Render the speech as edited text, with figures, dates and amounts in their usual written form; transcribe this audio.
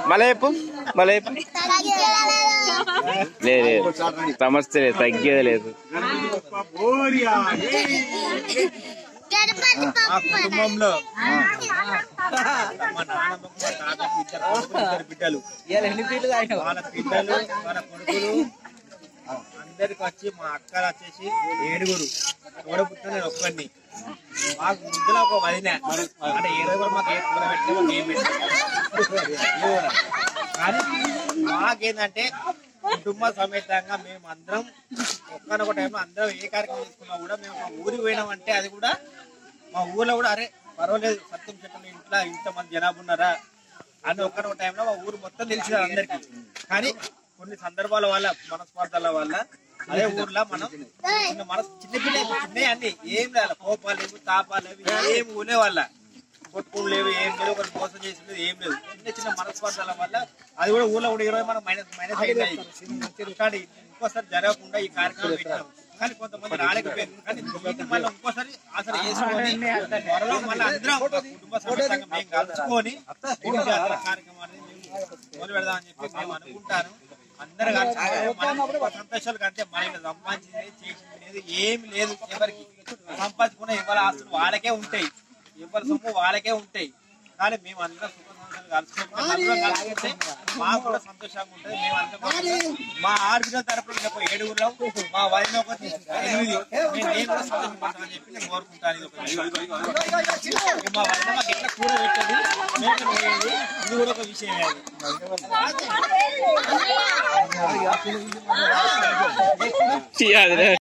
మలైపు లేదు సమస్య లేదు, తగ్గేది లేదు. మా కుటుంబంలో మా నాన్నమ్మకు మా తాతకు ఇద్దరు బిడ్డలు, వాళ్ళ పిల్లలు వాళ్ళ కొడుకులు అందరికి వచ్చి మా అక్కలు వచ్చేసి 7 తోడపుట్టిన నేను ఒక్కడిని. మాకు ముద్దులో ఒక వదిన అంటే 20 కూడా మాకు ఏ కూర పెట్టామో ఏం పెట్టాము. కానీ మాకేంటంటే కుటుంబ సమేతంగా మేము అందరం ఒక్కనొక టైంలో అందరం ఏ కార్యక్రమం తీసుకున్నా కూడా మేము మా ఊరికి పోయినామంటే అది కూడా మా ఊర్లో కూడా అరే పర్వాలేదు సత్యం చెప్పండి ఇంట్లో ఇంతమంది జనాభా ఉన్నారా అని ఒక్కనొక టైంలో మా ఊరు మొత్తం తెలిసింది అందరికి. కానీ కొన్ని సందర్భాల వల్ల మనస్పార్థాల వల్ల అదే ఊర్లో మనం చిన్న చిన్న అన్ని ఏం లేదు, కోపాలు లేవు తాపాలు లేవు ఏం ఊనే వాళ్ళ కొట్టుకుని లేవు ఏం లేదు, ఒకటి మోసం చేసి లేదు ఏం లేదు. చిన్న చిన్న మనస్పార్థాల వల్ల అది కూడా ఊర్లో కూడా 20 మనం మైనస్ అయింది. కానీ ఇంకోసారి జరగకుండా ఈ కార్యక్రమం పెట్టాం. కానీ కొంతమంది రాలేకపోయారు. కానీ మళ్ళీ ఇంకోసారి అసలు వేసుకొని త్వరలో మళ్ళీ అందరం కుటుంబ సమేతంగా మేము కలుసుకొని కార్యక్రమాన్ని మొదలు పెడదామని చెప్పి మేము అనుకుంటాను. అందరూ సంతోషాలు కంటే మనకి సంపాదించేది చేసింది ఏమి లేదు. ఎవరికి సంపాదించుకున్న ఎవరి ఆస్తులు వాళ్ళకే ఉంటాయి, ఎవరి సొమ్ము వాళ్ళకే ఉంటాయి. కానీ మేము అందరం సుఖ సంతోషాలు కలుసుకుంటే మాకు కూడా సంతోషంగా ఉంటుంది. మేము అందరం మా ఆడపిల్లల తరపున 7 మా వదిన ఒక 8 నేను కూడా సంతోషపడతానని చెప్పి నేను కోరుకుంటాను. మా వదిన మాకు ఎట్లా కూర పెట్టేది ఇది కూడా ఒక విషయమే. అది